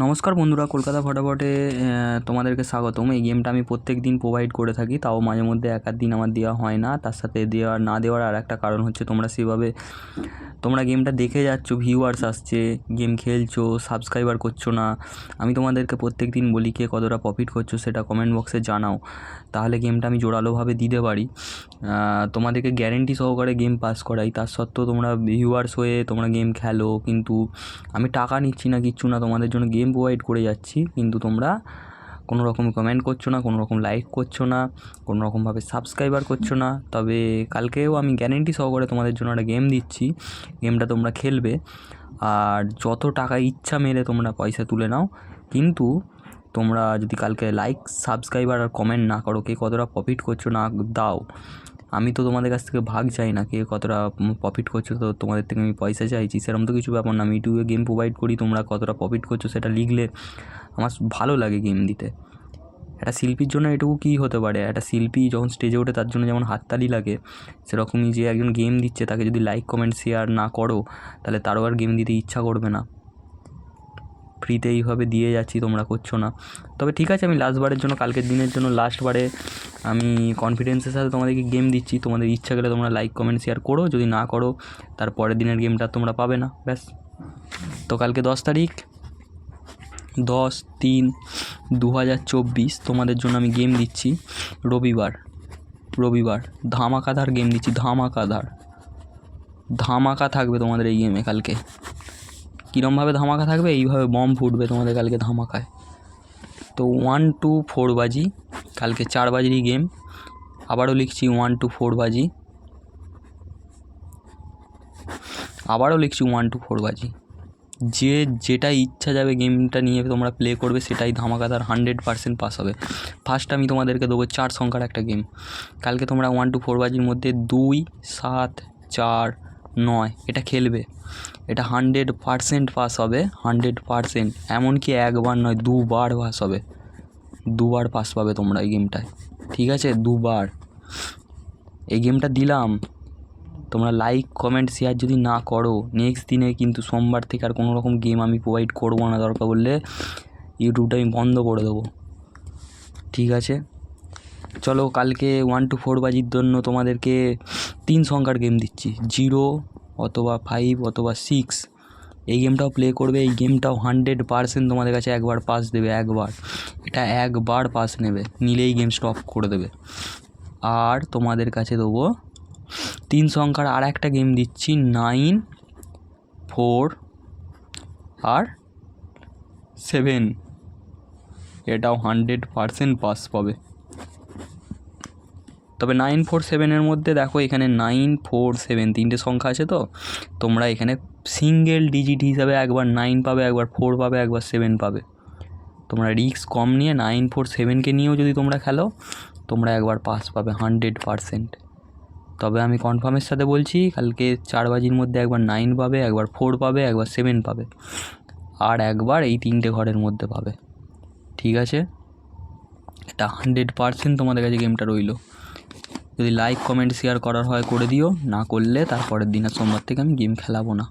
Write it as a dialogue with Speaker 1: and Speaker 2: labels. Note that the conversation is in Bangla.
Speaker 1: নমস্কার বন্ধুরা, কলকাতা ফটাফটে তোমাদেরকে স্বাগতম। এই গেমটা আমি প্রত্যেক দিন প্রোভাইড করে থাকি, তাও মাঝে মধ্যে এক আধ দিন আমার দেওয়া হয় না। তার সাথে না দেওয়ার আর একটা কারণ হচ্ছে তোমরা গেমটা দেখে যাচ্ছ, ভিউয়ার্স আসছে, গেম খেলছো, সাবস্ক্রাইবার করছো না। আমি তোমাদেরকে প্রত্যেক দিন বলি কে কতটা প্রফিট করছো সেটা কমেন্ট বক্সে জানাও, তাহলে গেমটা আমি জোরালোভাবে দিতে পারি। তোমাদেরকে গ্যারেন্টি সহকারে গেম পাস করাই, তার সত্ত্বেও তোমরা ভিউয়ার্স হয়ে তোমরা গেম খেলো, কিন্তু আমি টাকা নিচ্ছি না, কিচ্ছু না, তোমাদের জন্য গেম প্রোভাইড করে যাচ্ছি, কিন্তু তোমরা কোনো রকম কমেন্ট করছো না, কোনো রকম লাইক করছো না, কোনো রকমভাবে সাবস্ক্রাইবার করছো না। তবে কালকেও আমি গ্যারেন্টি সহকারে তোমাদের জন্য একটা গেম দিচ্ছি, গেমটা তোমরা খেলবে আর যত টাকা ইচ্ছা মেরে তোমরা পয়সা তুলে নাও, কিন্তু তোমরা যদি কালকে লাইক সাবস্ক্রাইবার আর কমেন্ট না করো, কে কতটা প্রফিট করছো না দাও, আমি তো তোমাদের কাছ থেকে ভাগ চাই না, কে কতটা প্রফিট করছো তো তোমাদের থেকে আমি পয়সা চাইছি, সেরকম তো কিছু ব্যাপার না। আমি ইউটিউবে গেম প্রোভাইড করি, তোমরা কতটা প্রফিট করছো সেটা লিখলে আমার ভালো লাগে গেম দিতে। একটা শিল্পীর জন্য এটুকু কী হতে পারে, একটা শিল্পী যখন স্টেজে ওঠে তার জন্য যেমন হাততালি লাগে, সেরকমই যে একজন গেম দিচ্ছে তাকে যদি লাইক কমেন্ট শেয়ার না করো, তাহলে তারও আর গেম দিতে ইচ্ছা করবে না। ফ্রিতে এইভাবে দিয়ে যাচ্ছি, তোমরা করছো না। তবে ঠিক আছে, আমি লাস্টবারের জন্য, কালকের দিনের জন্য লাস্টবারে আমি কনফিডেন্সের সাথে তোমাদেরকে গেম দিচ্ছি। তোমাদের ইচ্ছা গেলে তোমরা লাইক কমেন্ট শেয়ার করো, যদি না করো তার পরের দিনের গেমটা তোমরা পাবে না, ব্যাস। তো কালকে 10 তারিখ 10/3/2024 তোমাদের জন্য আমি গেম দিচ্ছি। রবিবার ধামাকাদার গেম দিচ্ছি, ধামাকা থাকবে তোমাদের এই গেমে কালকে। কীরমভাবে ধামাকা থাকবে, এইভাবে বম ফুটবে তোমাদের কালকে ধামাকায়। তো 1 to 4 বাজি, কালকে 4 বাজিরই গেম। আবারও লিখছি 1 to 4 বাজি, আবারও লিখছি 1 to 4 বাজি। যেটা ইচ্ছা যাবে গেমটা নিয়ে তোমরা প্লে করবে, সেটাই ধামাকাদার 100% পাস হবে। ফার্স্ট আমি তোমাদেরকে দেবো 4 সংখ্যার একটা গেম। কালকে তোমরা 1 to 4 বাজির মধ্যে 2, 7, 4, 9 এটা খেলবে, এটা 100% পাস হবে, 100%। এমনকি একবার নয়, দুবার পাস হবে, দুবার পাস পাবে তোমরা এই গেমটায়, ঠিক আছে? দুবার এই গেমটা দিলাম, তোমরা লাইক কমেন্ট শেয়ার যদি না করো, নেক্সট দিনে কিন্তু সোমবার থেকে আর কোনো রকম গেম আমি প্রোভাইড করবো না, দরকার বললে ইউটিউবটা আমি বন্ধ করে দেবো, ঠিক আছে? চলো, কালকে 1 to 4 বাজির জন্য তোমাদেরকে 3 সংখ্যার গেম দিচ্ছি, 0 অথবা 5 অথবা 6। এই গেমটাও প্লে করবে, এই গেমটাও 100% তোমাদের কাছে একবার পাস দেবে, একবার পাস নিলেই গেম স্টপ করে দেবে। আর তোমাদের কাছে দেবো 3 সংখ্যার আর একটা গেম দিচ্ছি, 9, 4 আর 7। এটাও 100% পাস পাবে। তবে 9, 4, 7-এর মধ্যে দেখো, এখানে 9, 4, 7 তিনটে সংখ্যা আছে, তো তোমরা এখানে সিঙ্গেল ডিজিট হিসাবে একবার 9 পাবে, একবার 4 পাবে, একবার 7 পাবে। তোমরা রিস্ক কম নিয়ে 9, 4, 7কে নিয়েও যদি তোমরা খেলো, তোমরা একবার পাস পাবে 100%। তবে আমি কনফার্মের সাথে বলছি, কালকে 4 বাজির মধ্যে একবার 9 পাবে, একবার 4 পাবে, একবার 7 পাবে, আর একবার এই 3টে ঘরের মধ্যে পাবে, ঠিক আছে? এটা 100% তোমাদের কাছে গেমটা রইলো। যদি লাইক কমেন্ট শেয়ার করার হয় করে দিও, না করলে তারপরের দিন আর সোমবার থেকে আমি গেম খেলাবো না।